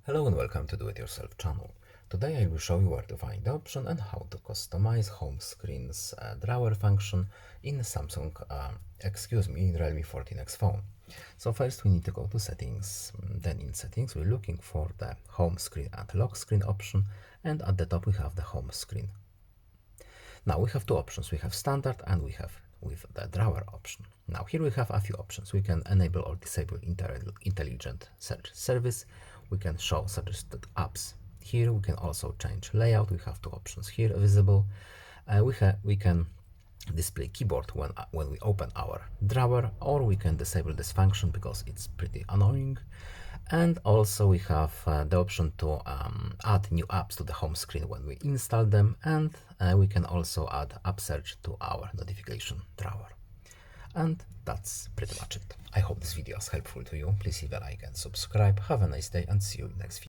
Hello and welcome to Do It Yourself channel. Today I will show you where to find the option and how to customize home screen's drawer function in Samsung, Realme 14x phone. So first we need to go to settings. Then in settings we're looking for the home screen and lock screen option, and at the top we have the home screen. Now we have two options. We have standard and we have with the drawer option. Now here we have a few options. We can enable or disable intelligent search service. We can show suggested apps. Here we can also change layout. We have two options here visible. We can display keyboard when we open our drawer, or we can disable this function because it's pretty annoying. And also we have the option to add new apps to the home screen when we install them, and we can also add app search to our notification drawer. And that's pretty much it. I hope this video is helpful to you. Please leave a like and subscribe. Have a nice day and see you in the next video.